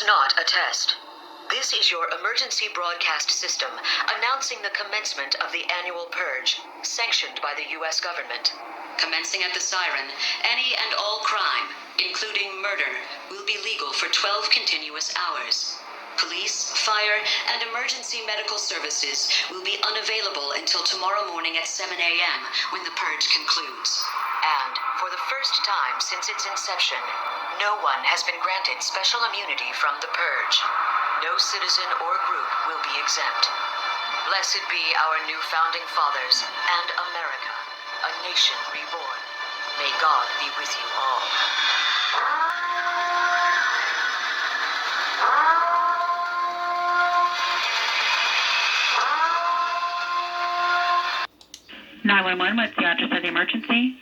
not a test. This is your emergency broadcast system announcing the commencement of the annual Purge, sanctioned by the U.S. government. Commencing at the siren, any and all crime, including murder, will be legal for 12 continuous hours. Police, fire, and emergency medical services will be unavailable until tomorrow morning at 7 a.m. when the Purge concludes. And, for the first time since its inception, no one has been granted special immunity from the Purge. No citizen or group will be exempt. Blessed be our new founding fathers and America, a nation reborn. May God be with you all. What's the address of the emergency?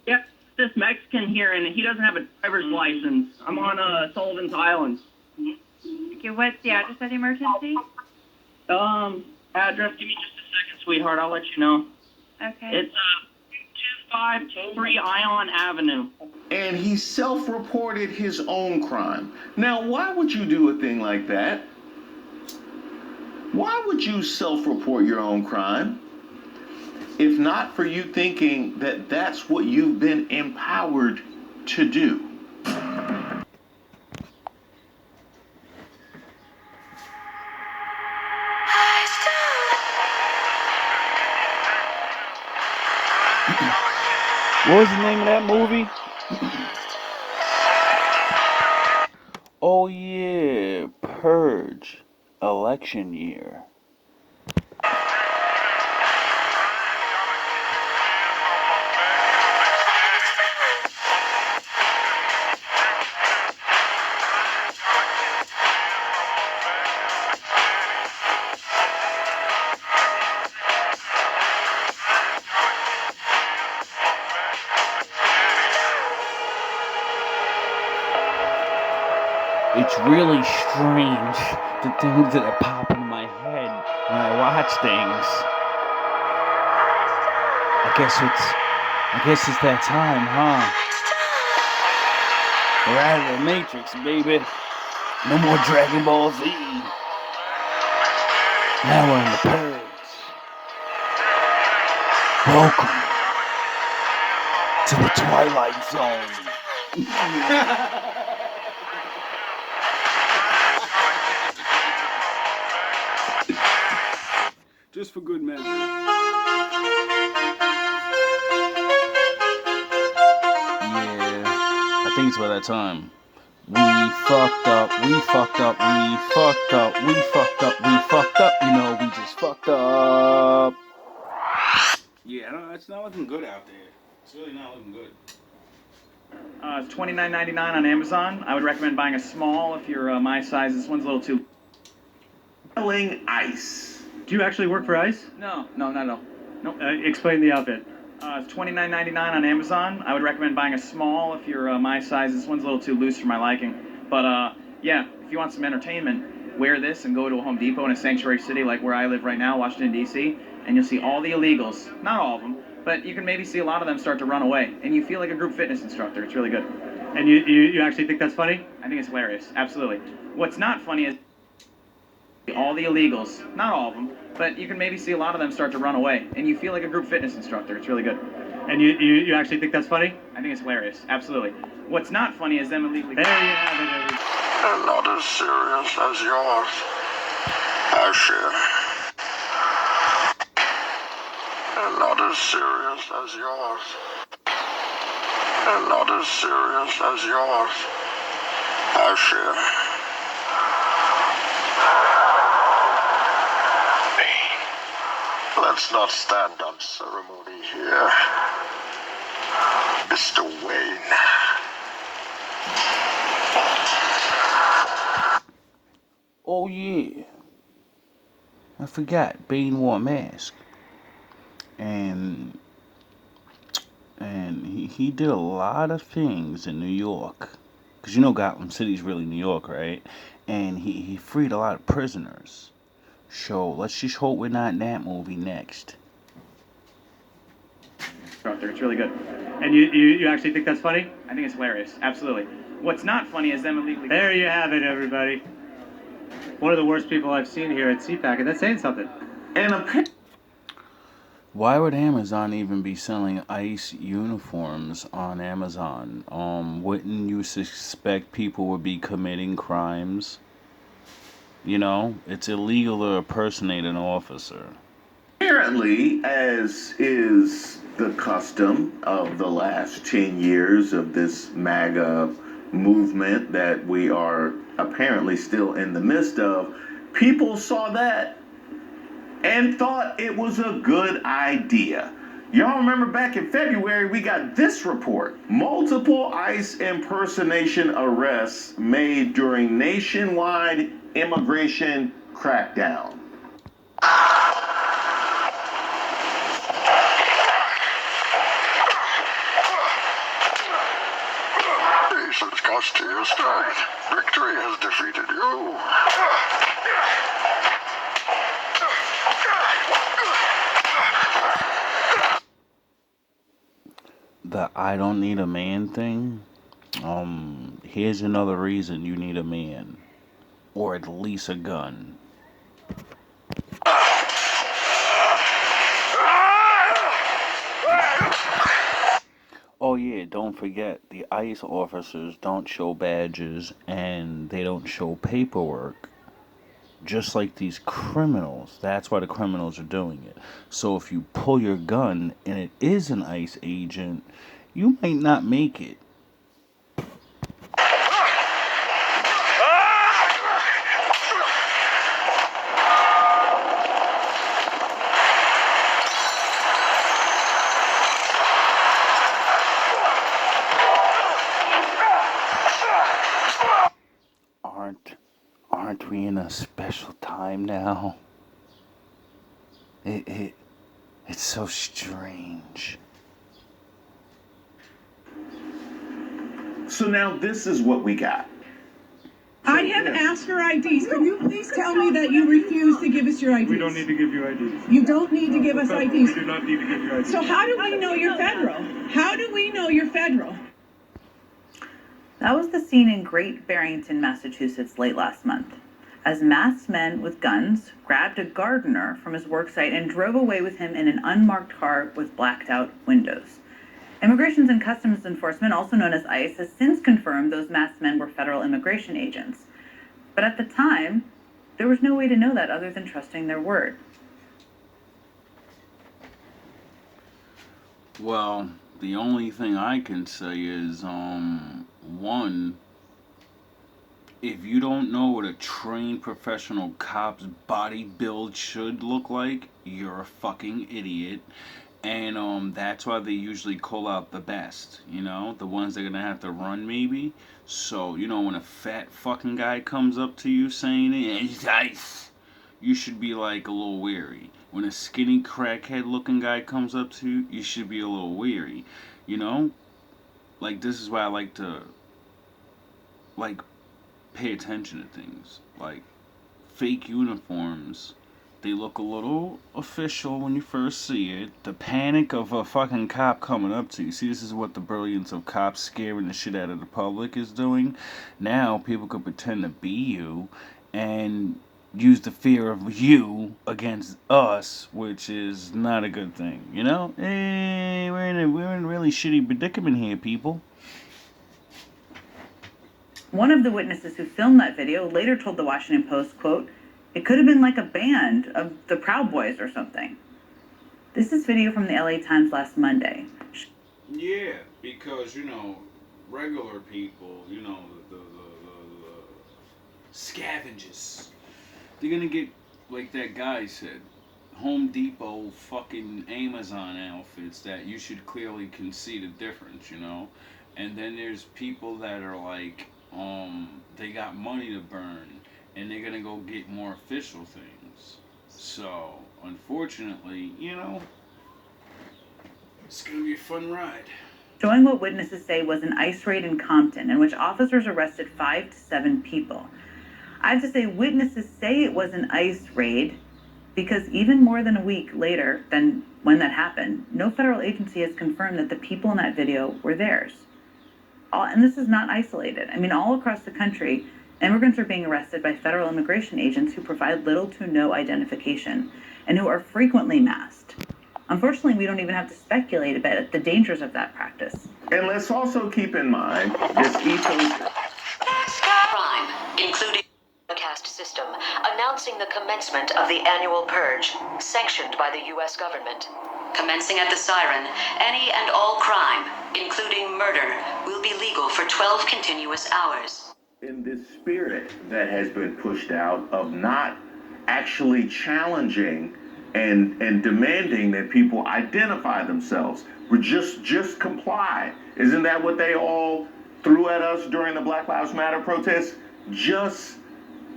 Yep, this Mexican here, and he doesn't have a driver's license. I'm on Sullivan's Island. Okay, what's the address of the emergency? Address, give me just a second, sweetheart, I'll let you know. Okay. It's 2523 Ion Avenue. And he self-reported his own crime. Now, why would you do a thing like that? Why would you self-report your own crime? If not for you thinking that that's what you've been empowered to do. What was the name of that movie? Oh yeah, Purge, election year. It's really strange, the things that are popping in my head when I watch things. I guess it's that time, huh? We're out of the Matrix, baby. No more Dragon Ball Z. Now we're in the Purge. Welcome to the Twilight Zone. Just for good measure. Yeah, I think it's about that time. We fucked up, we fucked up, we fucked up, we fucked up, we fucked up. You know, we just fucked up. Yeah, it's not looking good out there. It's really not looking good. It's $29.99 on Amazon. I would recommend buying a small if you're my size. This one's a little too... Selling ice. Do you actually work for ICE? No. Explain the outfit. It's $29.99 on Amazon. I would recommend buying a small if you're my size. This one's a little too loose for my liking. But, yeah, if you want some entertainment, wear this and go to a Home Depot in a sanctuary city like where I live right now, Washington, D.C., and you'll see all the illegals. Not all of them, but you can maybe see a lot of them start to run away, and you feel like a group fitness instructor. It's really good. And you actually think that's funny? I think it's hilarious. Absolutely. What's not funny is all the illegals. Not all of them, but you can maybe see a lot of them start to run away, and you feel like a group fitness instructor. It's really good. And you actually think that's funny? I think it's hilarious. Absolutely. What's not funny is them illegally... There you have it. And not as serious as yours, Asher. And not as serious as yours. And not as serious as yours, Asher. Let's not stand on ceremony here, Mr. Wayne. Oh yeah, I forgot. Bane wore a mask, and he did a lot of things in New York, cause you know Gotham City's really New York, right? And he freed a lot of prisoners. So let's just hope we're not in that movie next. It's really good. And you actually think that's funny? I think it's hilarious. Absolutely. What's not funny is them illegally. There you have it, everybody. One of the worst people I've seen here at CPAC, and that's saying something. And Why would Amazon even be selling ICE uniforms on Amazon? Wouldn't you suspect people would be committing crimes? You know, it's illegal to impersonate an officer. apparently, as is the custom of the last 10 years of this MAGA movement that we are apparently still in the midst of, people saw that and thought it was a good idea. Y'all remember back in February, we got this report. Multiple ICE impersonation arrests made during nationwide immigration crackdown. Jesus Christ, your strength. Victory has defeated you. The I don't need a man thing, here's another reason you need a man. Or at least a gun. Oh yeah, don't forget, the ICE officers don't show badges and they don't show paperwork. Just like these criminals. That's why the criminals are doing it. So if you pull your gun and it is an ICE agent, you might not make it. Aren't we in a special time now? It's so strange. So now this is what we got. I have asked for IDs. Can you please tell me that you refuse to give us your IDs? We don't need to give you IDs. You don't need to give us IDs. We do not need to give you IDs. So how do we know you're federal? How do we know you're federal? That was the scene in Great Barrington, Massachusetts late last month, as masked men with guns grabbed a gardener from his worksite and drove away with him in an unmarked car with blacked out windows. Immigration and Customs Enforcement, also known as ICE, has since confirmed those masked men were federal immigration agents. But at the time, there was no way to know that other than trusting their word. Well, the only thing I can say is, one, if you don't know what a trained professional cop's body build should look like, you're a fucking idiot. And that's why they usually call out the best, you know, the ones that are gonna have to run maybe. So, you know, when a fat fucking guy comes up to you saying it's ICE, you should be like a little weary. When a skinny crackhead looking guy comes up to you, you should be a little weary, you know? Like, this is why I like to, like, pay attention to things. Like, fake uniforms, they look a little official when you first see it. The panic of a fucking cop coming up to you. See, this is what the brilliance of cops scaring the shit out of the public is doing. Now, people could pretend to be you and use the fear of you against us, which is not a good thing, you know? Hey, we're in a really shitty predicament here, people. One of the witnesses who filmed that video later told the Washington Post, quote, "It could have been like a band of the Proud Boys or something." This is video from the LA Times last Monday. Yeah, because, you know, regular people, you know, the scavengers, they're gonna get, like that guy said, Home Depot fucking Amazon outfits that you should clearly can see the difference, you know? And then there's people that are like, they got money to burn, and they're gonna go get more official things. So, unfortunately, you know, it's gonna be a fun ride. Showing what witnesses say was an ICE raid in Compton, in which officers arrested 5 to 7 people. I have to say, witnesses say it was an ICE raid because even more than a week later than when that happened, no federal agency has confirmed that the people in that video were theirs. And this is not isolated. I mean, all across the country, immigrants are being arrested by federal immigration agents who provide little to no identification and who are frequently masked. Unfortunately, we don't even have to speculate about the dangers of that practice. And let's also keep in mind this ethos. Crime, including the caste system, announcing the commencement of the annual Purge, sanctioned by the U.S. government. Commencing at the siren, any and all crime, including murder, will be legal for 12 continuous hours. In this spirit that has been pushed out of not actually challenging and demanding that people identify themselves, or just comply. Isn't that what they all threw at us during the Black Lives Matter protests? Just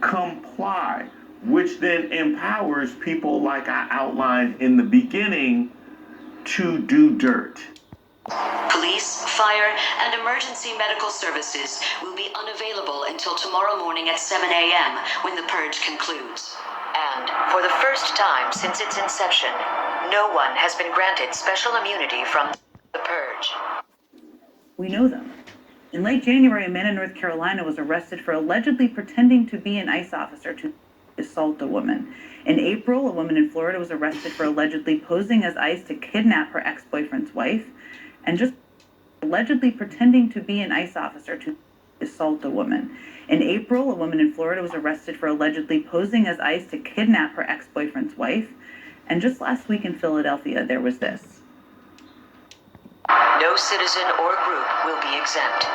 comply, which then empowers people like I outlined in the beginning to do dirt. Police, fire, and emergency medical services will be unavailable until tomorrow morning at 7 a.m. when the purge concludes. And for the first time since its inception, no one has been granted special immunity from the purge. We know them. In late January, a man in North Carolina was arrested for allegedly pretending to be an ICE officer to assault a woman. In April, a woman in Florida was arrested for allegedly posing as ICE to kidnap her ex-boyfriend's wife, and just allegedly pretending to be an ICE officer to assault a woman. In April, a woman in Florida was arrested for allegedly posing as ICE to kidnap her ex-boyfriend's wife. And just last week in Philadelphia, there was this. No citizen or group will be exempt.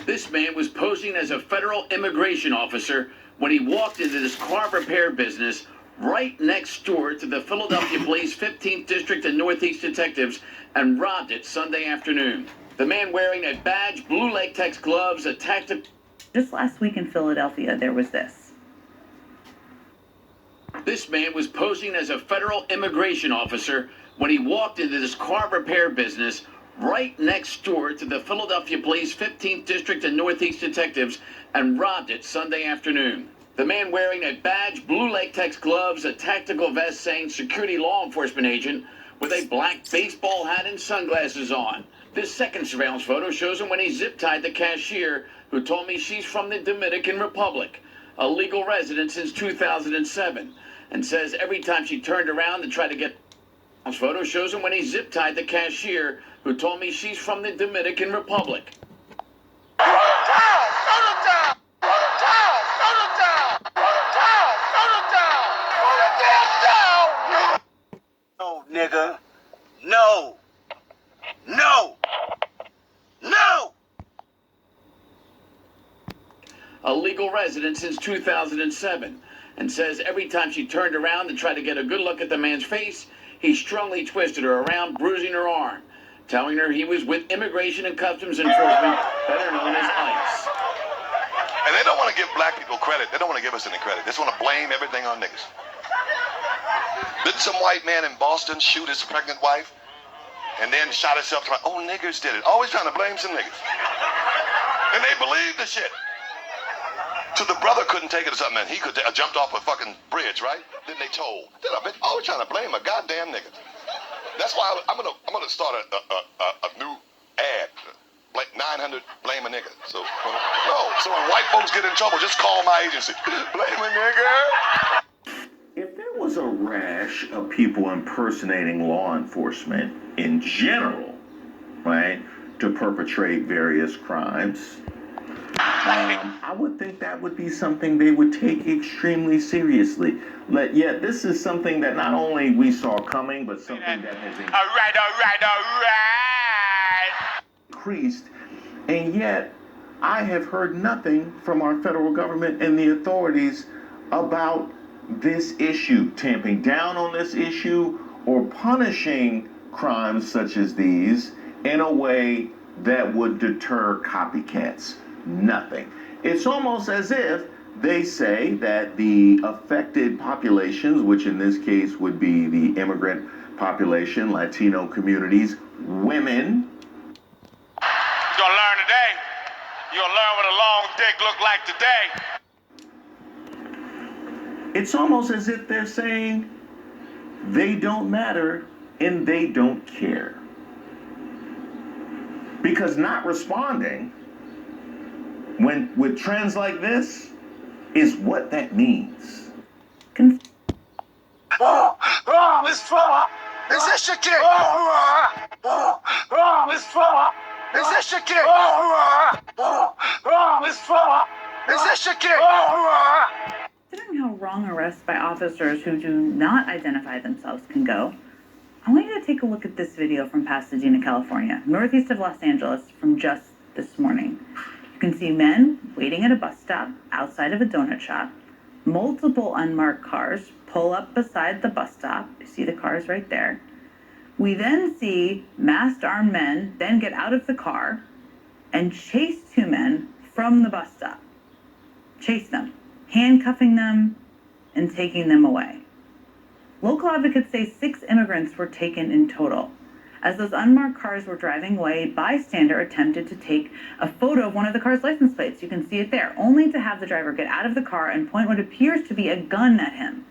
This man was posing as a federal immigration officer when he walked into this car repair business right next door to the Philadelphia Police 15th District and Northeast detectives and robbed it Sunday afternoon. The man wearing a badge, blue latex gloves, a tactical... Just last week in Philadelphia, there was this. This man was posing as a federal immigration officer when he walked into this car repair business right next door to the Philadelphia Police 15th District and Northeast detectives and robbed it Sunday afternoon. The man wearing a badge, blue latex gloves, a tactical vest saying security law enforcement agent with a black baseball hat and sunglasses on. This second surveillance photo shows him when he zip-tied the cashier who told me she's from the Dominican Republic, a legal resident since 2007, and says every time she turned around to try to get... This photo shows him when he zip-tied the cashier who told me she's from the Dominican Republic. No, nigga. No. No. No. A legal resident since 2007, and says every time she turned around to try to get a good look at the man's face, he strongly twisted her around, bruising her arm, telling her he was with Immigration and Customs Enforcement, better known as ICE. And they don't want to give black people credit. They don't want to give us any credit. They just want to blame everything on niggas. Didn't some white man in Boston shoot his pregnant wife and then shot himself? Oh, niggers did it. Always trying to blame some niggas. And they believed the shit. So the brother couldn't take it or something, and he could jumped off a fucking bridge, right? Then they told. Then I've been always trying to blame a goddamn nigga. That's why I'm gonna start a new ad. Like 900 blame a nigga. So when white folks get in trouble, just call my agency. Blame a nigga. If there was a rash of people impersonating law enforcement in general, right, to perpetrate various crimes, I would think that would be something they would take extremely seriously. Yet this is something that not only we saw coming, but something that has increased. And yet, I have heard nothing from our federal government and the authorities about this issue, tamping down on this issue, or punishing crimes such as these in a way that would deter copycats. Nothing. It's almost as if they say that the affected populations, which in this case would be the immigrant population, Latino communities, women. You're gonna learn today. You're gonna learn what a long dick look like today. It's almost as if they're saying they don't matter and they don't care. Because not responding when with trends like this is what that means. Let's fuck. Is this your kid? Let's fuck. Is this your kid? Let's fuck. Is this your kid? Considering how wrong arrests by officers who do not identify themselves can go, I want you to take a look at this video from Pasadena, California, northeast of Los Angeles, from just this morning. You can see men waiting at a bus stop outside of a donut shop. Multiple unmarked cars pull up beside the bus stop. You see the cars right there. We then see masked armed men then get out of the car and chase two men from the bus stop. Chase them, handcuffing them and taking them away. Local advocates say 6 immigrants were taken in total. As those unmarked cars were driving away, a bystander attempted to take a photo of one of the car's license plates. You can see it there, only to have the driver get out of the car and point what appears to be a gun at him.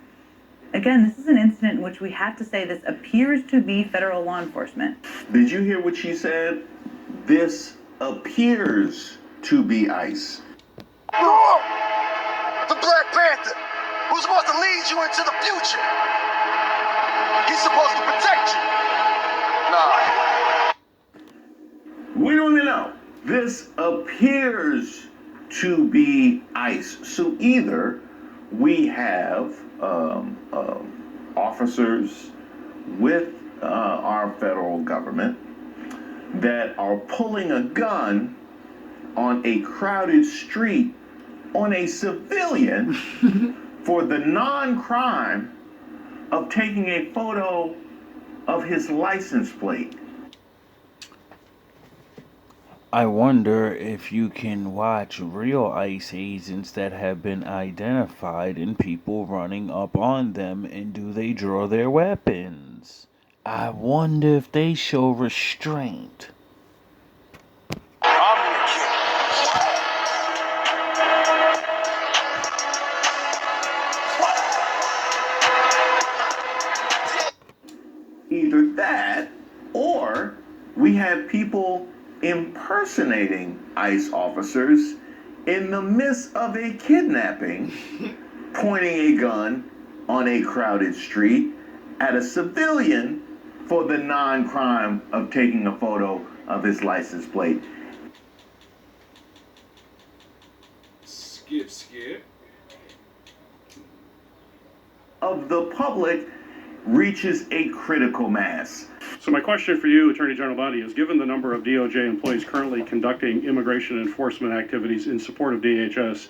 Again, this is an incident in which we have to say this appears to be federal law enforcement. Did you hear what she said? This appears to be ICE. The Black Panther, who's supposed to lead you into the future. He's supposed to protect you. Nah. We don't even know. This appears to be ICE. So either we have officers with our federal government that are pulling a gun on a crowded street on a civilian for the non-crime of taking a photo of his license plate. I wonder if you can watch real ICE agents that have been identified and people running up on them, and do they draw their weapons? I wonder if they show restraint. Either that, or we have people impersonating ICE officers in the midst of a kidnapping, pointing a gun on a crowded street at a civilian for the non-crime of taking a photo of his license plate. Skip. Of the public reaches a critical mass. So my question for you, Attorney General Bundy, is given the number of DOJ employees currently conducting immigration enforcement activities in support of DHS,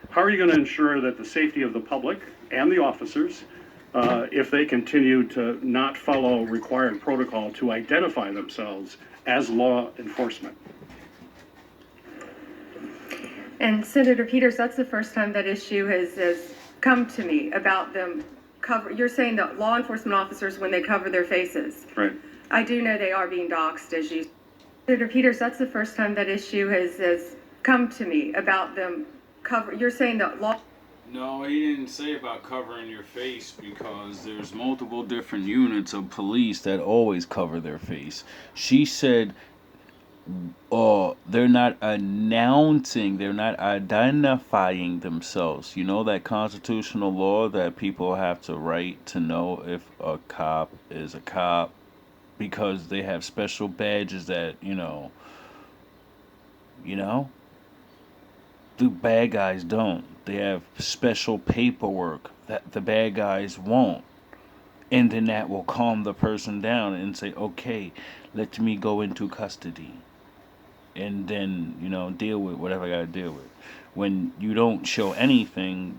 how are you going to ensure that the safety of the public and the officers, if they continue to not follow required protocol to identify themselves as law enforcement? And Senator Peters, that's the first time that issue has come to me about them you're saying that law enforcement officers, when they cover their faces. Right. I do know they are being doxxed, as you. Senator Peters, that's the first time that issue has come to me about them you're saying that law. No, he didn't say about covering your face, because there's multiple different units of police that always cover their face. She said they're not announcing, they're not identifying themselves. You know that constitutional law that people have to write to know if a cop is a cop, because they have special badges that, you know, the bad guys don't. They have special paperwork that the bad guys won't. And then that will calm the person down and say, okay, let me go into custody. And then, deal with whatever I got to deal with. When you don't show anything,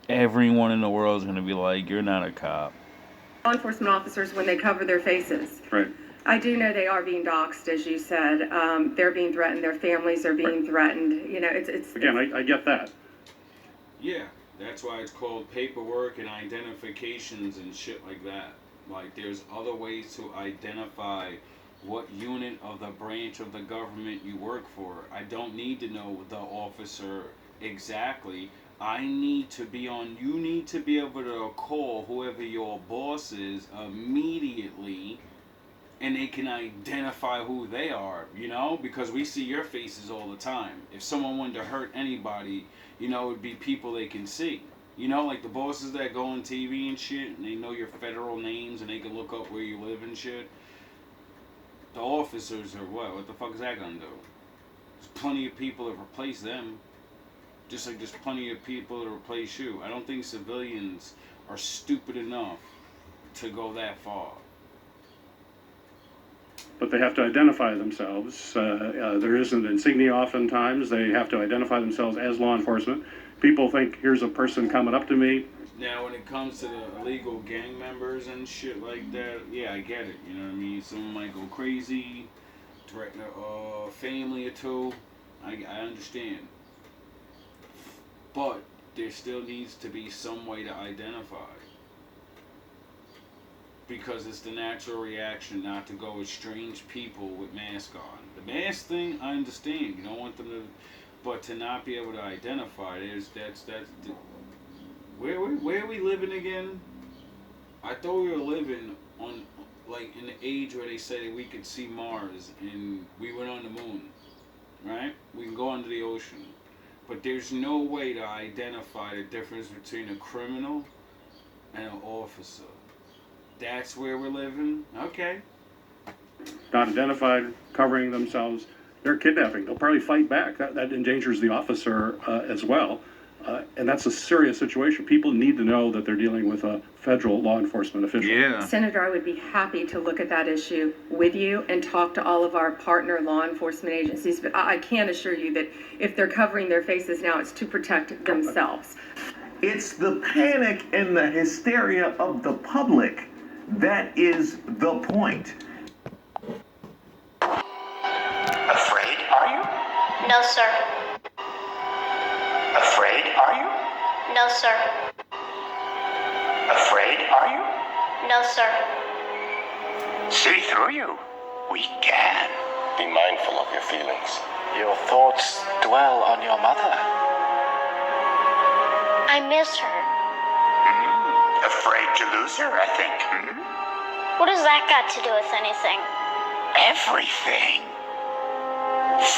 everyone in the world is going to be like, you're not a cop. Law enforcement officers, when they cover their faces. Right. I do know they are being doxxed, as you said. They're being threatened. Their families are being threatened. Again, I get that. Yeah, that's why it's called paperwork and identifications and shit like that. Like, there's other ways to identify what unit of the branch of the government you work for. I don't need to know the officer exactly. You need to be able to call whoever your boss is immediately and they can identify who they are, you know, because we see your faces all the time. If someone wanted to hurt anybody, you know, it'd be people they can see. You know, like the bosses that go on TV and shit, and they know your federal names, and they can look up where you live and shit. The officers are what? What the fuck is that gonna do? There's plenty of people that replace them. Just like there's plenty of people to replace you. I don't think civilians are stupid enough to go that far. But they have to identify themselves. There is an insignia oftentimes. They have to identify themselves as law enforcement. People think, here's a person coming up to me. Now, when it comes to the illegal gang members and shit like that, yeah, I get it. You know what I mean? Someone might go crazy, threaten a family or two. I understand. But there still needs to be some way to identify. Because it's the natural reaction not to go with strange people with masks on. The mask thing, I understand. You don't want them to, but to not be able to identify, where are we living again? I thought we were living on, like, in the age where they said we could see Mars and we went on the moon, right? We can go under the ocean. But there's no way to identify the difference between a criminal and an officer. That's where we're living? Okay. Not identified, covering themselves. They're kidnapping. They'll probably fight back. That endangers the officer as well. And that's a serious situation. People need to know that they're dealing with a federal law enforcement official. Yeah. Senator, I would be happy to look at that issue with you and talk to all of our partner law enforcement agencies, but I can assure you that if they're covering their faces now, it's to protect themselves. It's the panic and the hysteria of the public that is the point. Afraid, are you? No, sir. Afraid, are you? No, sir. Afraid, are you? No, sir. See through you. We can. Be mindful of your feelings. Your thoughts dwell on your mother. I miss her. Afraid to lose her, I think. What does that got to do with anything? Everything.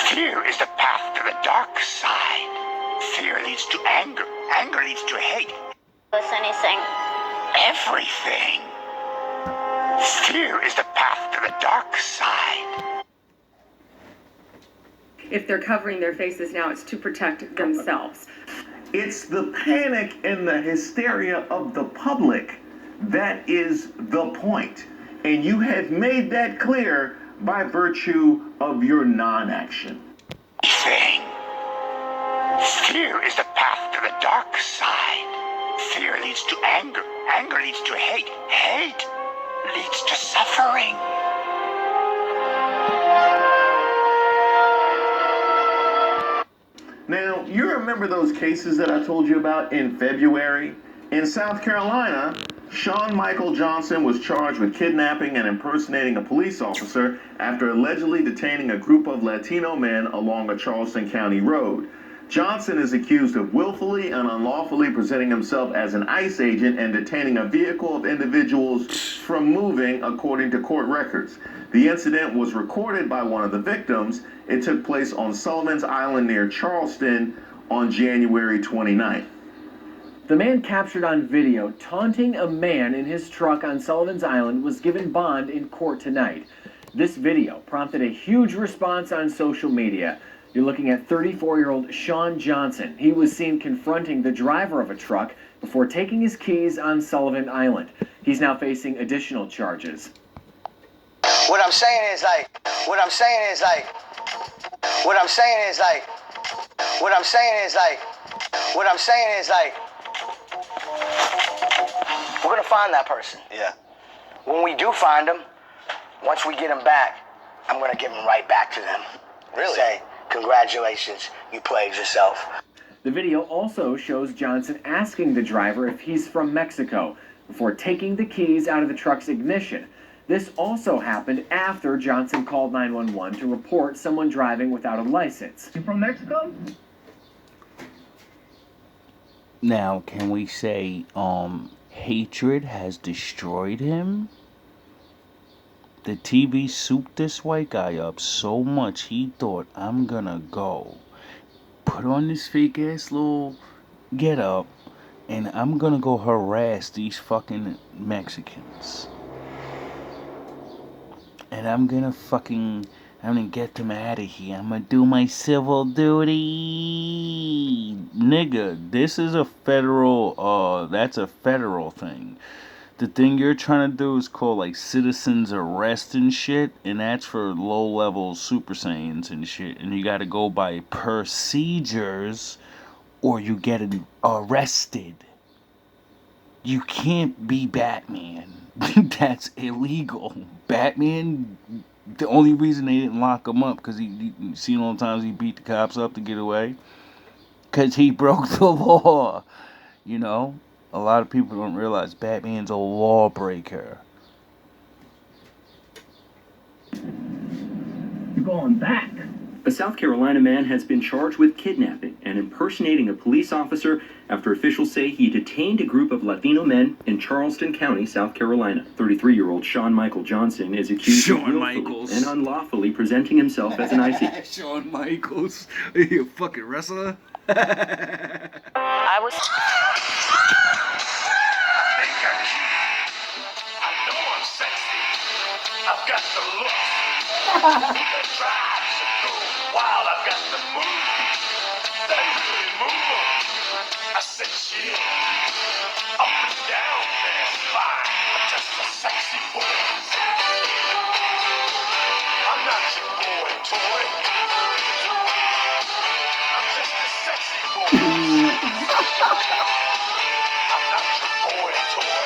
Fear is the path to the dark side. Fear leads to anger. Anger leads to hate. With anything? Everything. Fear is the path to the dark side. If they're covering their faces now, it's to protect themselves. It's the panic and the hysteria of the public that is the point. And you have made that clear by virtue of your non-action. Fear is the path to the dark side. Fear leads to anger. Anger leads to hate. Hate leads to suffering. Now, you remember those cases that I told you about in February? In South Carolina, Sean Michael Johnson was charged with kidnapping and impersonating a police officer after allegedly detaining a group of Latino men along a Charleston County road. Johnson is accused of willfully and unlawfully presenting himself as an ICE agent and detaining a vehicle of individuals from moving, according to court records. The incident was recorded by one of the victims. It took place on Sullivan's Island near Charleston on January 29th. The man captured on video taunting a man in his truck on Sullivan's Island was given bond in court tonight. This video prompted a huge response on social media. You're looking at 34-year-old Sean Johnson. He was seen confronting the driver of a truck before taking his keys on Sullivan Island. He's now facing additional charges. What I'm saying is we're gonna find that person. Yeah. When we do find them, once we get them back, I'm gonna give them right back to them. Really? Say, congratulations, you played yourself. The video also shows Johnson asking the driver if he's from Mexico before taking the keys out of the truck's ignition. This also happened after Johnson called 911 to report someone driving without a license. You from Mexico? Now, can we say, hatred has destroyed him? The TV souped this white guy up so much he thought, I'm gonna go put on this fake ass little get up and I'm gonna go harass these fucking Mexicans. And I'm gonna get them out of here. I'm gonna do my civil duty. Nigga, this is a federal, that's a federal thing. The thing you're trying to do is called like citizens arrest and shit, and that's for low level Super Saiyans and shit, and you gotta go by procedures or you get arrested. You can't be Batman. That's illegal. Batman, the only reason they didn't lock him up, because you seen all the times he beat the cops up to get away, because he broke the law, you know? A lot of people don't realize Batman's a lawbreaker. You're going back. A South Carolina man has been charged with kidnapping and impersonating a police officer after officials say he detained a group of Latino men in Charleston County, South Carolina. 33-year-old Sean Michael Johnson is accused of willfully and unlawfully presenting himself as an IC. Shawn Michaels? Are you a fucking wrestler? I was. I know I'm sexy. I've got the look. The drive to go wild. I've got the move. That really move. I said chill. Up and down there, fine. I'm just a sexy boy. I'm not your boy toy. I'm just a sexy boy. I'm not your boy toy.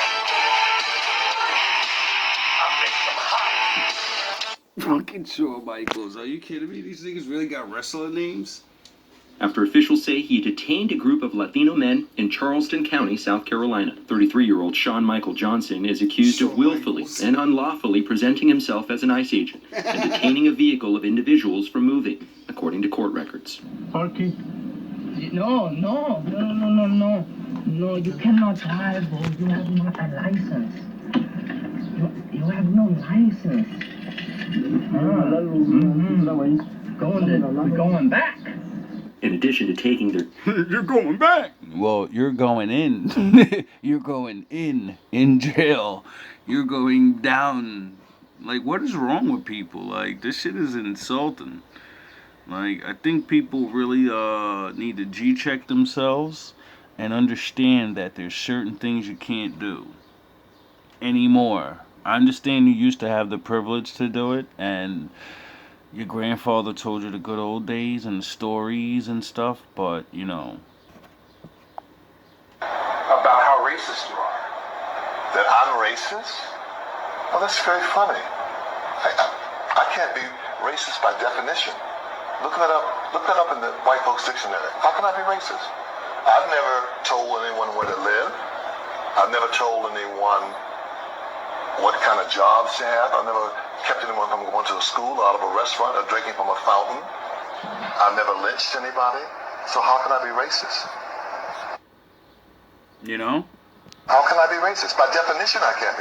I make them hot. Fucking Shawn Michaels. Are you kidding me? These niggas really got wrestler names? After officials say he detained a group of Latino men in Charleston County, South Carolina. 33-year-old Sean Michael Johnson is accused of willfully and unlawfully presenting himself as an ICE agent and detaining a vehicle of individuals from moving, according to court records. Okay. No, you cannot drive. You have not a license. You have no license. We're going back. In addition to taking their... You're going back. Well, you're going in. You're going in jail. You're going down. Like, what is wrong with people? Like, this shit is insulting. Like, I think people really need to G-check themselves and understand that there's certain things you can't do anymore. I understand you used to have the privilege to do it, and your grandfather told you the good old days and the stories and stuff, but, you know. About how racist you are. That I'm racist? Well, that's very funny. I can't be racist by definition. Look that up in the white folks dictionary. How can I be racist? I've never told anyone where to live. I've never told anyone what kind of jobs to have. I've never kept anyone from going to a school, out of a restaurant, or drinking from a fountain. I've never lynched anybody. So how can I be racist? You know? How can I be racist? By definition, I can't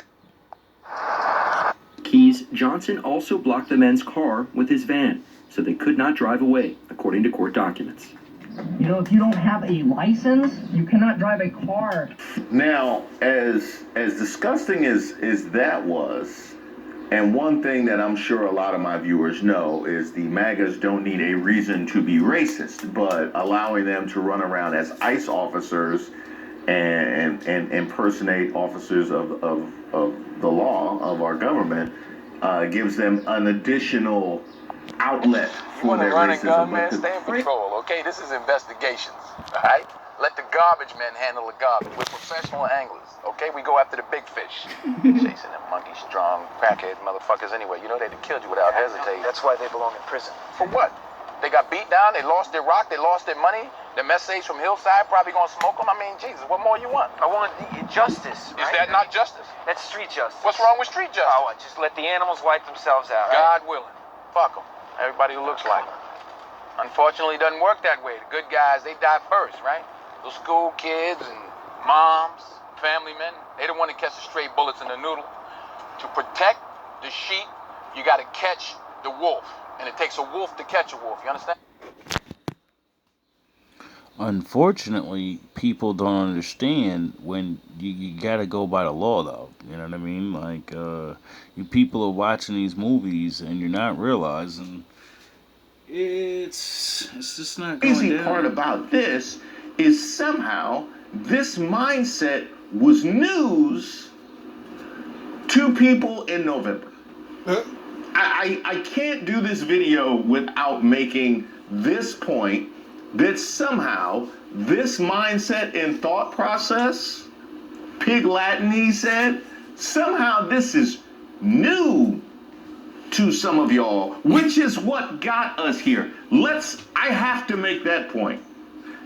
be. Keys, Johnson also blocked the men's car with his van, so they could not drive away, according to court documents. You know, if you don't have a license, you cannot drive a car. Now, as disgusting as that was, and one thing that I'm sure a lot of my viewers know is the MAGAs don't need a reason to be racist, but allowing them to run around as ICE officers and impersonate officers of the law of our government gives them an additional outlet for their run and gun, racism. man, stay in patrol, okay? This is investigations, all right? Let the garbage men handle the garbage. We're professional anglers, okay? We go after the big fish. Chasing them monkey strong, crackhead motherfuckers anyway. You know they'd have killed you without hesitating. That's why they belong in prison. For what? They got beat down, they lost their rock, they lost their money. The messages from Hillside probably gonna smoke them. I mean, Jesus, what more you want? I want justice, right? Is that not justice? That's street justice. What's wrong with street justice? Oh, just let the animals wipe themselves out, right? God willing. Fuck them. Everybody who looks like them. Unfortunately, it doesn't work that way. The good guys, they die first, right? Those school kids and moms, family men, they don't want to catch the stray bullets in the noodle. To protect the sheep, You got to catch the wolf, and it takes a wolf to catch a wolf. You understand? Unfortunately, people don't understand when you gotta go by the law, though. You know what I mean? Like, you people are watching these movies and you're not realizing it's just not going Crazy down. part about this is somehow this mindset was news to people in November. I can't do this video without making this point that somehow this mindset and thought process, Pig Latin, he said, somehow this is new to some of y'all, which is what got us here. I have to make that point.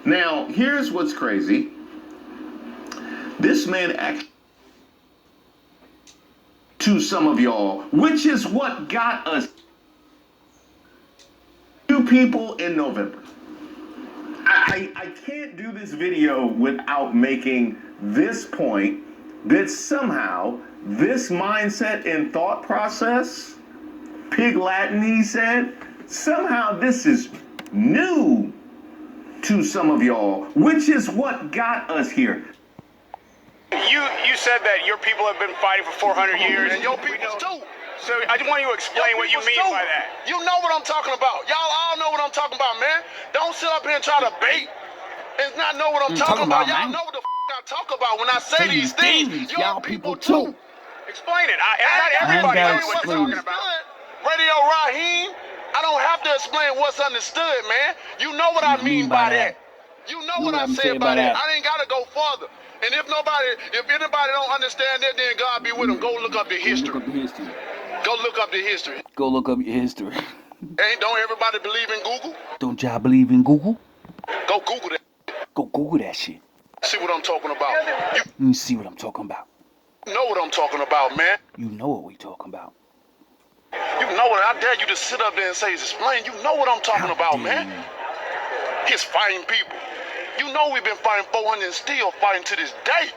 Now, here's what's crazy. This man actually, to some of y'all, which is what got us to people in November. I can't do this video without making this point that somehow this mindset and thought process, Pig Latin, he said, somehow this is new to some of y'all, which is what got us here. You said that your people have been fighting for 400 years. And your people too. So I just want you to explain what you mean by that. You know what I'm talking about. Y'all all know what I'm talking about, man. Don't sit up here and try to bait and not know what I'm talking about. Y'all know what the I talk about when I say these things. Your people too. Explain it. Not everybody knows what you're talking about. Radio Raheem, I don't have to explain what's understood, man. You know what I mean by that. You know what I say about that. I ain't gotta go further. And if anybody don't understand that, then God be with them. Go look up the history. Go look up the history. Go look up your history. Don't everybody believe in Google? Don't y'all believe in Google? Go Google that. Go Google that shit. See what I'm talking about. Let me see what I'm talking about. You know what I'm talking about, man. You know what we talking about. You know what? I dare you to sit up there and say, explain. You know what I'm talking about, man. It's fighting people. You know we've been fighting 400 and still fighting to this day.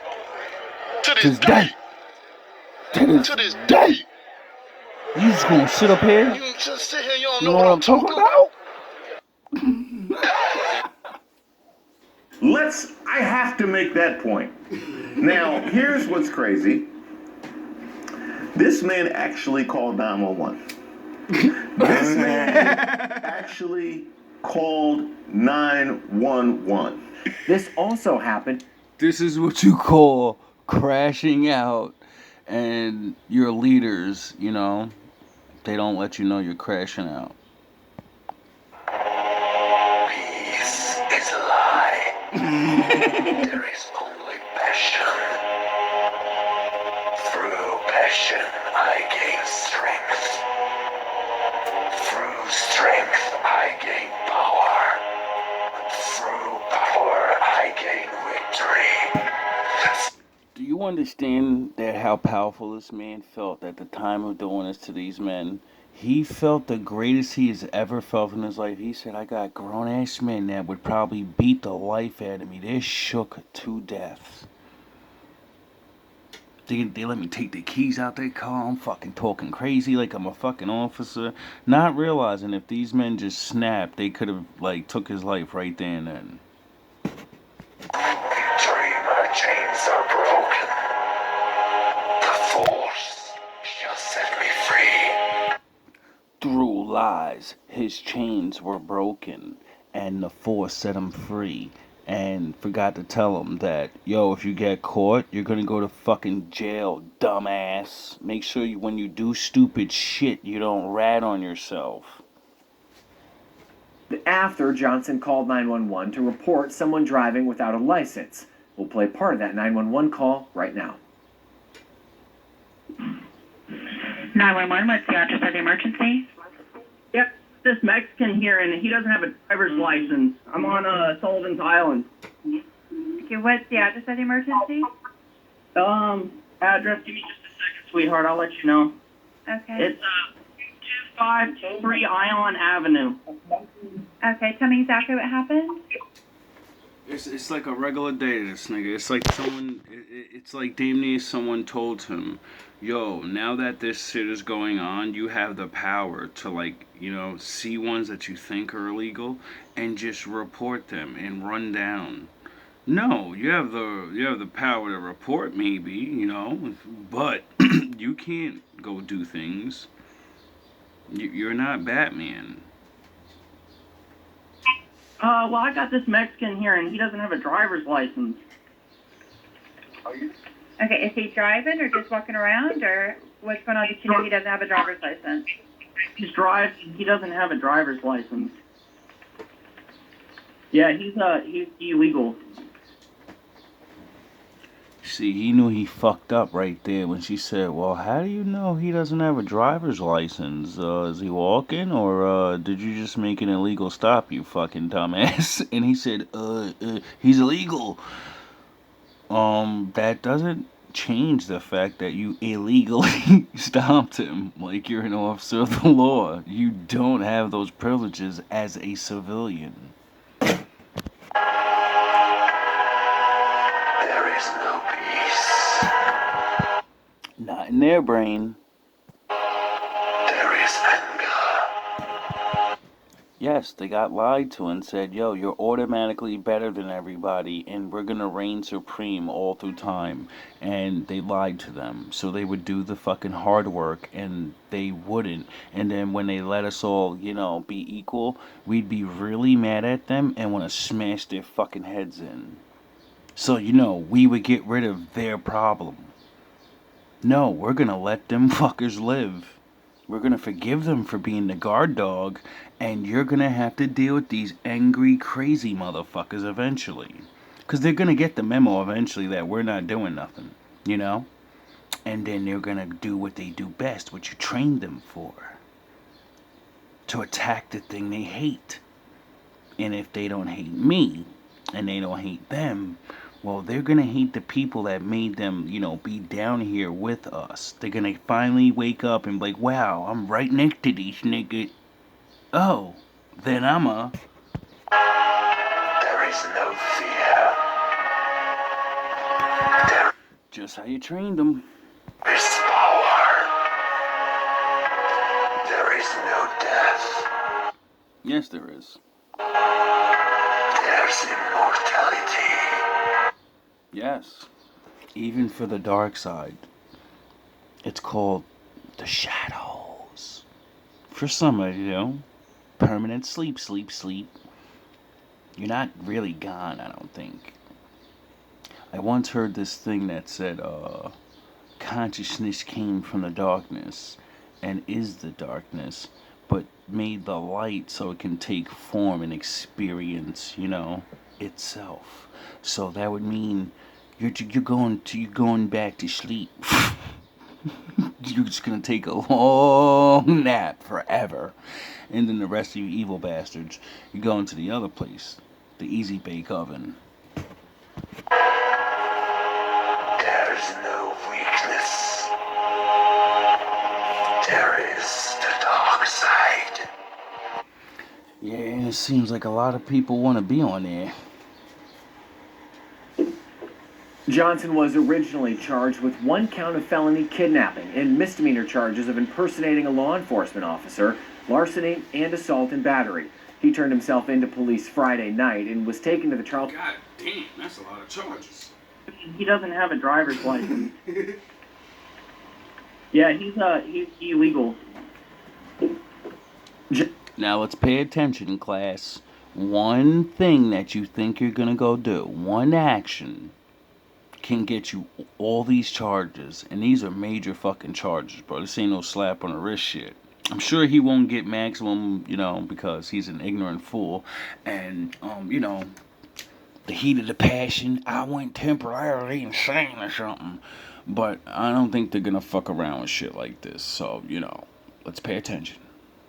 To this day. To this day. You just gonna sit up here? You just sit here, you don't know what I'm talking about? I have to make that point. Now, here's what's crazy. This man actually called 911. This man actually called 911. This also happened. This is what you call crashing out, and your leaders, you know, they don't let you know you're crashing out. Peace is a lie. There is only passion. Through passion, I gain strength. Through strength, I gain power. Through power, I gain victory. Do you understand that how powerful this man felt at the time of doing this to these men? He felt the greatest he has ever felt in his life. He said, I got grown-ass men that would probably beat the life out of me. They're shook to death. They let me take the keys out their car. I'm fucking talking crazy like I'm a fucking officer. Not realizing if these men just snapped, they could have, like, took his life right there and then. Victory, my chains are broken. The force shall set me free. Through lies, his chains were broken, and the force set him free. And forgot to tell him that, yo, if you get caught, you're gonna go to fucking jail, dumbass. Make sure when you do stupid shit, you don't rat on yourself. After Johnson called 911 to report someone driving without a license. We'll play part of that 911 call right now. 911, what's the address of the emergency? Yep, this Mexican here, and he doesn't have a driver's license. I'm on Sullivan's Island. Okay, what's the address of the emergency? Address, give me just a second, sweetheart, I'll let you know. Okay. It's 2523 Island Avenue. Okay, tell me exactly what happened. It's like a regular day to this nigga. It's like it's like damn near someone told him, yo, now that this shit is going on, you have the power to, like, you know, see ones that you think are illegal and just report them and run down. No, you have the power to report, maybe, you know, but you can't go do things. You're not Batman. Well, I got this Mexican here, and he doesn't have a driver's license. Okay, is he driving or just walking around, or what's going on? Did you know he doesn't have a driver's license? He doesn't have a driver's license. Yeah, he's illegal. See, he knew he fucked up right there when she said, well, how do you know he doesn't have a driver's license? Is he walking, or did you just make an illegal stop, you fucking dumbass? And he said, he's illegal. That doesn't change the fact that you illegally stopped him. Like, you're an officer of the law. You don't have those privileges as a civilian. There is no peace. Not in their brain. There is anger. Yes, they got lied to and said, yo, you're automatically better than everybody and we're gonna reign supreme all through time. And they lied to them. So they would do the fucking hard work and they wouldn't. And then when they let us all, you know, be equal, we'd be really mad at them and want to smash their fucking heads in. So, you know, we would get rid of their problem. No, we're gonna let them fuckers live. We're gonna forgive them for being the guard dog, and you're gonna have to deal with these angry, crazy motherfuckers eventually. Because they're gonna get the memo eventually that we're not doing nothing, you know? And then they're gonna do what they do best, what you trained them for. To attack the thing they hate. And if they don't hate me, and they don't hate them, well, they're gonna hate the people that made them, you know, be down here with us. They're gonna finally wake up and be like, wow, I'm right next to these niggas. Oh, then I'm a... There is no fear. There Just how you trained them. is power. There is no death. Yes, there is. There's immortality. Yes. Even for the dark side. It's called the shadows. For somebody, you know, permanent sleep. You're not really gone, I don't think. I once heard this thing that said, consciousness came from the darkness and is the darkness, but made the light so it can take form and experience, you know, itself. So that would mean you're going back to sleep. You're just gonna take a long nap forever, and then the rest of you evil bastards, you go into the other place, the easy bake oven. There's no weakness. There is the dark side. Yeah, it seems like a lot of people want to be on there. Johnson was originally charged with 1 count of felony kidnapping and misdemeanor charges of impersonating a law enforcement officer, larceny, and assault and battery. He turned himself into police Friday night and was taken to the Charles... God damn, that's a lot of charges. He doesn't have a driver's license. Yeah, he's illegal. Now let's pay attention, class. One thing that you think you're gonna go do, one action, can get you all these charges. And these are major fucking charges, bro. This ain't no slap on the wrist shit. I'm sure he won't get maximum, you know, because he's an ignorant fool. And, you know, the heat of the passion, I went temporarily insane or something. But I don't think they're gonna fuck around with shit like this. So, you know, let's pay attention.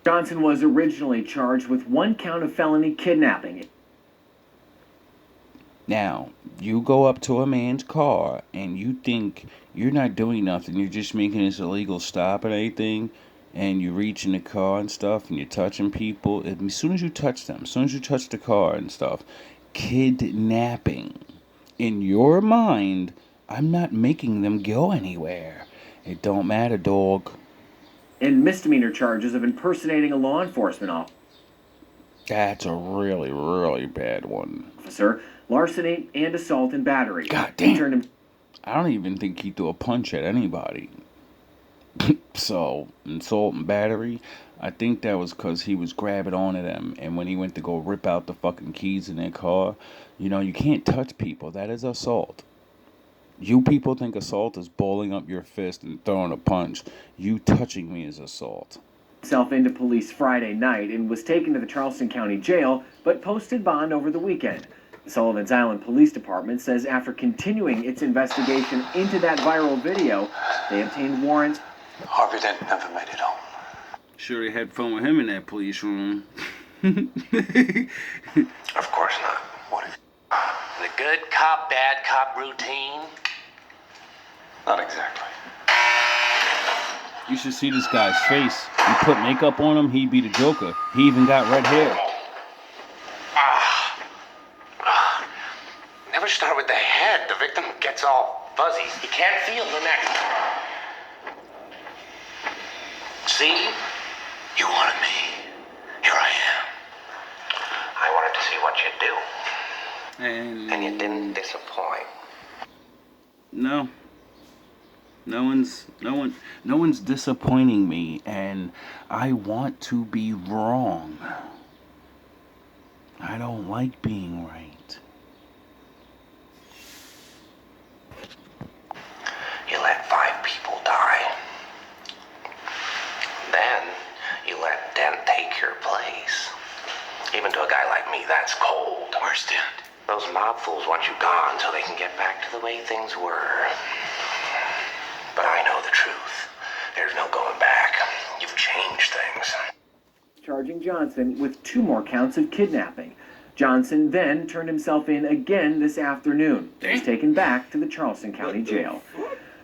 Johnson was originally charged with 1 count of felony kidnapping. Now, you go up to a man's car and you think you're not doing nothing. You're just making this illegal stop and anything. And you reach in the car and stuff and you're touching people. As soon as you touch them, as soon as you touch the car and stuff, kidnapping. In your mind, I'm not making them go anywhere. It don't matter, dog. And misdemeanor charges of impersonating a law enforcement That's a really, really bad one. officer, larceny, and assault and battery. God damn. He turned him I don't even think he threw a punch at anybody. So, assault and battery, I think that was because he was grabbing onto them. And when he went to go rip out the fucking keys in their car, you know, you can't touch people. That is assault. You people think assault is balling up your fist and throwing a punch. You touching me is assault. himself into police Friday night and was taken to the Charleston County Jail, but posted bond over the weekend. The Sullivan's Island Police Department says after continuing its investigation into that viral video, they obtained warrants. Harvey didn't never made it home. Sure, they had fun with him in that police room. Of course not. What is The good cop, bad cop routine? Not exactly. You should see this guy's face. You put makeup on him, he'd be the Joker. He even got red hair. Never start with the head. The victim gets all fuzzy. He can't feel the neck. See? You wanted me. Here I am. I wanted to see what you'd do. And you didn't disappoint. No. No one's disappointing me, and I want to be wrong. I don't like being right. You let 5 people die. Then you let Dent take your place. Even to a guy like me, that's cold. Where's Dent? Those mob fools want you gone so they can get back to the way things were. But I know the truth. There's no going back. You've changed things. Charging Johnson with 2 more counts of kidnapping. Johnson then turned himself in again this afternoon. He was taken back to the Charleston County Jail.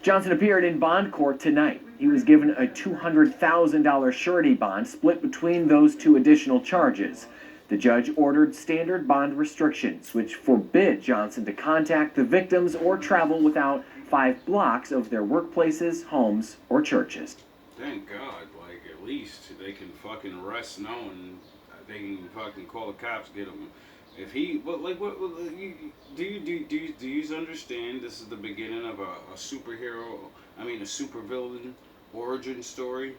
Johnson appeared in bond court tonight. He was given a $200,000 surety bond split between those 2 additional charges. The judge ordered standard bond restrictions, which forbid Johnson to contact the victims or travel without 5 blocks of their workplaces, homes, or churches. Thank God, like, at least they can fucking rest knowing they can fucking call the cops, get him. If he, but like, what do you understand this is the beginning of a superhero, a supervillain origin story?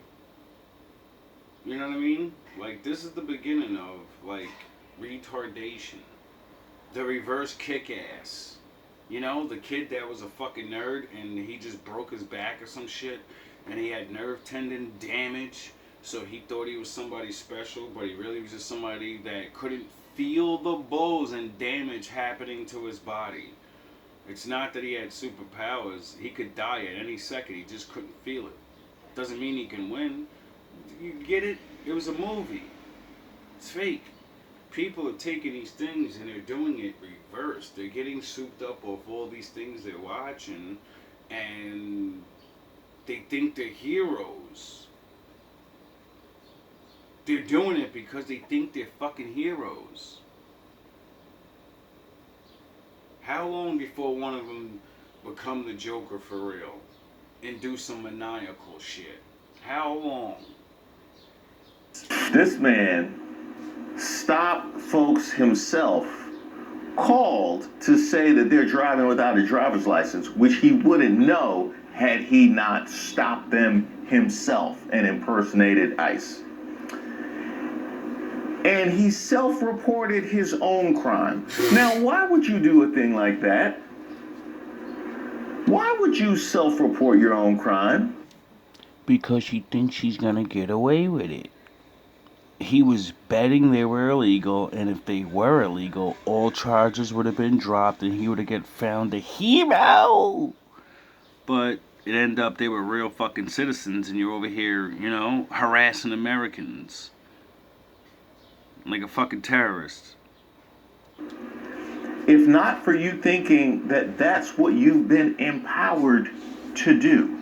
You know what I mean? Like, this is the beginning of, like, retardation. The reverse kick-ass. You know, the kid that was a fucking nerd and he just broke his back or some shit and he had nerve tendon damage, so he thought he was somebody special, but he really was just somebody that couldn't feel the blows and damage happening to his body. It's not that he had superpowers. He could die at any second. He just couldn't feel it. Doesn't mean he can win. You get it? It was a movie. It's fake. People are taking these things and they're doing it reverse. They're getting souped up off all these things they're watching and they think they're heroes. They're doing it because they think they're fucking heroes. How long before one of them become the Joker for real and do some maniacal shit? How long? This man, Stop Folks himself, called to say that they're driving without a driver's license, which he wouldn't know had he not stopped them himself and impersonated ICE. And he self-reported his own crime. Now, why would you do a thing like that? Why would you self-report your own crime? Because she thinks she's gonna get away with it. He was betting they were illegal, and if they were illegal, all charges would have been dropped and he would have get found a hero. But it ended up they were real fucking citizens and you're over here, you know, harassing Americans. Like a fucking terrorist. If not for you thinking that that's what you've been empowered to do,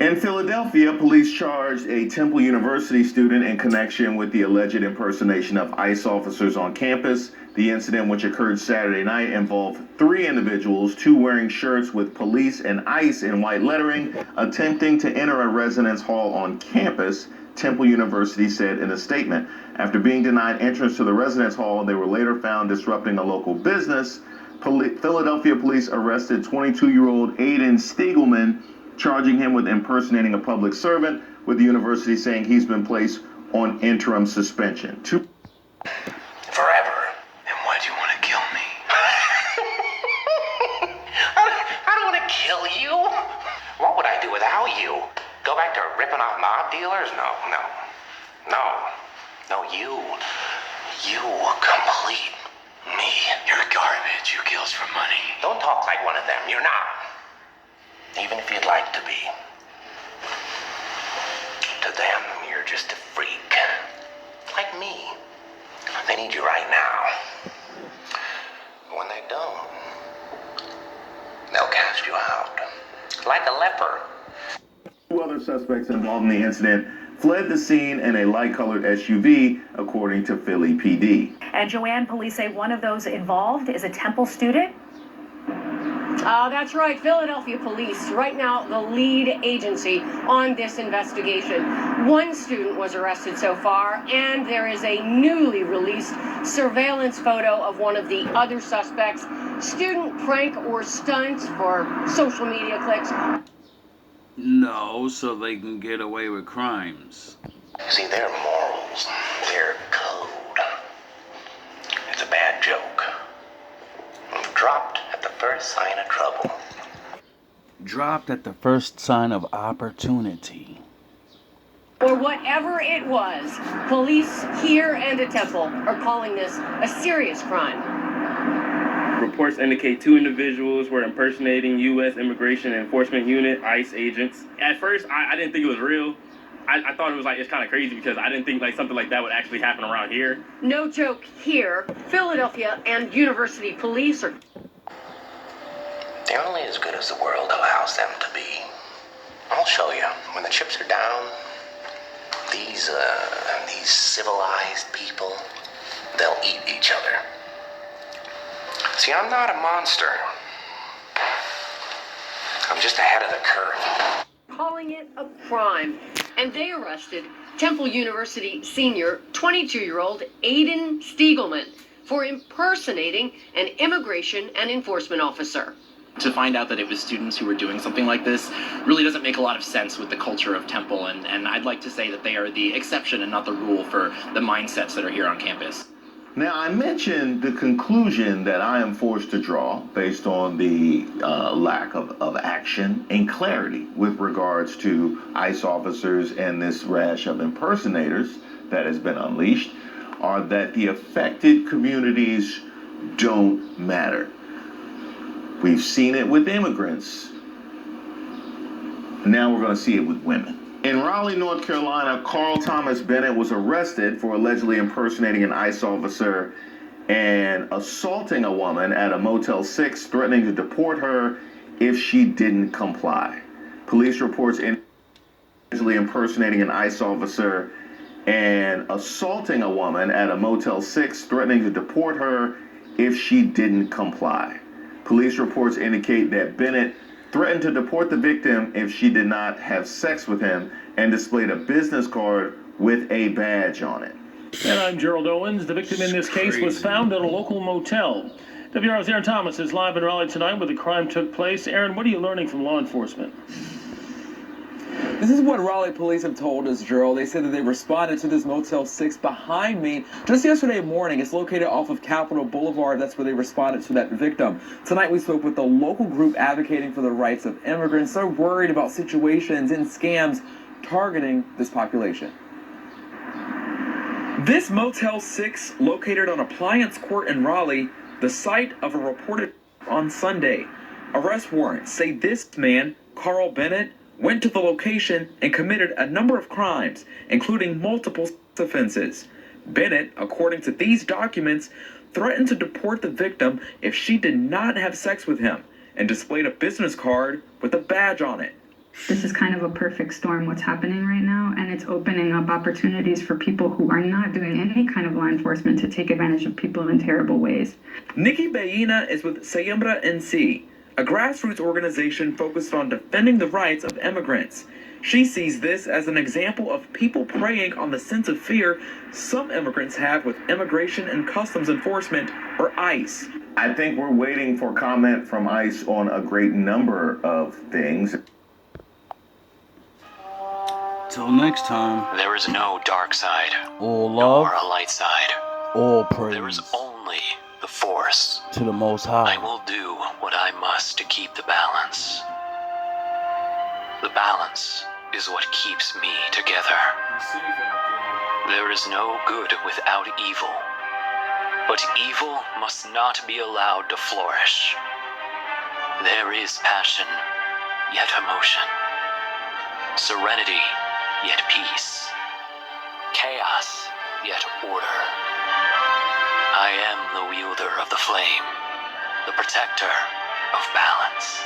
In Philadelphia, police charged a Temple University student in connection with the alleged impersonation of ICE officers on campus. The incident, which occurred Saturday night, involved 3 individuals, 2 wearing shirts with police and ICE in white lettering, attempting to enter a residence hall on campus, Temple University said in a statement. After being denied entrance to the residence hall, they were later found disrupting a local business. Philadelphia police arrested 22-year-old Aiden Stiegelman, charging him with impersonating a public servant, with the university saying he's been placed on interim suspension. Forever. And why'd you want to kill me? I don't want to kill you. What would I do without you? Go back to ripping off mob dealers? No. You complete me. You're garbage. You kills for money. Don't talk like one of them. You're not. Even if you'd like to be. To them, you're just a freak. Like me. They need you right now. When they don't, they'll cast you out. Like a leper. 2 other suspects involved in the incident fled the scene in a light-colored SUV, according to Philly PD. And Joanne, police say one of those involved is a Temple student. That's right, Philadelphia police, right now the lead agency on this investigation. 1 student was arrested so far, and there is a newly released surveillance photo of one of the other suspects. Student prank or stunt for social media clicks. No, so they can get away with crimes. See, their morals, their code. It's a bad joke. Dropped at the first sign of trouble. Dropped at the first sign of opportunity. Or whatever it was, police here and at Temple are calling this a serious crime. Reports indicate 2 individuals were impersonating U.S. Immigration Enforcement Unit, ICE agents. At first, I didn't think it was real. I thought it was it's kind of crazy because I didn't think something like that would actually happen around here. No joke here. Philadelphia and university police are... They're only as good as the world allows them to be. I'll show you. When the chips are down, these civilized people, they'll eat each other. See, I'm not a monster. I'm just ahead of the curve. Calling it a crime. And they arrested Temple University senior 22-year-old Aiden Stiegelman for impersonating an immigration and enforcement officer. To find out that it was students who were doing something like this really doesn't make a lot of sense with the culture of Temple, and I'd like to say that they are the exception and not the rule for the mindsets that are here on campus. Now, I mentioned the conclusion that I am forced to draw based on the lack of action and clarity with regards to ICE officers and this rash of impersonators that has been unleashed, are that the affected communities don't matter. We've seen it with immigrants. Now we're going to see it with women. In Raleigh, North Carolina, Carl Thomas Bennett was arrested for allegedly impersonating an ICE officer and assaulting a woman at a Motel 6, threatening to deport her if she didn't comply. Police reports allegedly impersonating an ICE officer and assaulting a woman at a Motel 6, threatening to deport her if she didn't comply. Police reports indicate that Bennett threatened to deport the victim if she did not have sex with him and displayed a business card with a badge on it. And I'm Gerald Owens. The victim in this case was found at a local motel. WR's Aaron Thomas is live in Raleigh tonight where the crime took place. Aaron, what are you learning from law enforcement? This is what Raleigh police have told us, Gerald. They said that they responded to this Motel 6 behind me just yesterday morning. It's located off of Capitol Boulevard. That's where they responded to that victim. Tonight we spoke with the local group advocating for the rights of immigrants. They're worried about situations and scams targeting this population. This Motel 6, located on Appliance Court in Raleigh, the site of a reported on Sunday. Arrest warrants say this man, Carl Bennett, went to the location and committed a number of crimes, including multiple offenses. Bennett, according to these documents, threatened to deport the victim if she did not have sex with him and displayed a business card with a badge on it. This is kind of a perfect storm, what's happening right now, and it's opening up opportunities for people who are not doing any kind of law enforcement to take advantage of people in terrible ways. Nikki Baena is with Siembra NC, a grassroots organization focused on defending the rights of immigrants. She sees this as an example of people preying on the sense of fear some immigrants have with Immigration and Customs Enforcement, or ICE. I think we're waiting for comment from ICE on a great number of things. Till next time. There is no dark side. All love. Nor a light side. All praise. There is only the Force. To the Most High. I will do what I must to keep the balance. The balance is what keeps me together. There is no good without evil, but evil must not be allowed to flourish. There is passion, yet emotion. Serenity, yet peace. Chaos, yet order. I am the wielder of the flame, the protector of balance.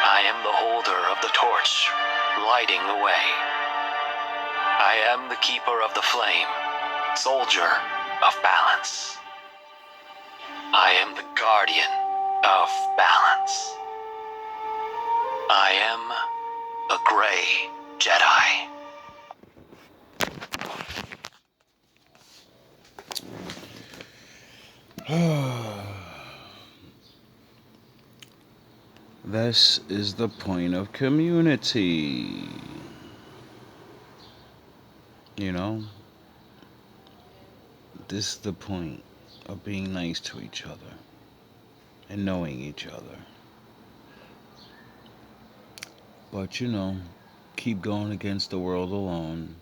I am the holder of the torch, lighting the way. I am the keeper of the flame, soldier of balance. I am the guardian of balance. I am a gray Jedi. This is the point of community. You know? This is the point of being nice to each other and knowing each other. But you know, keep going against the world alone.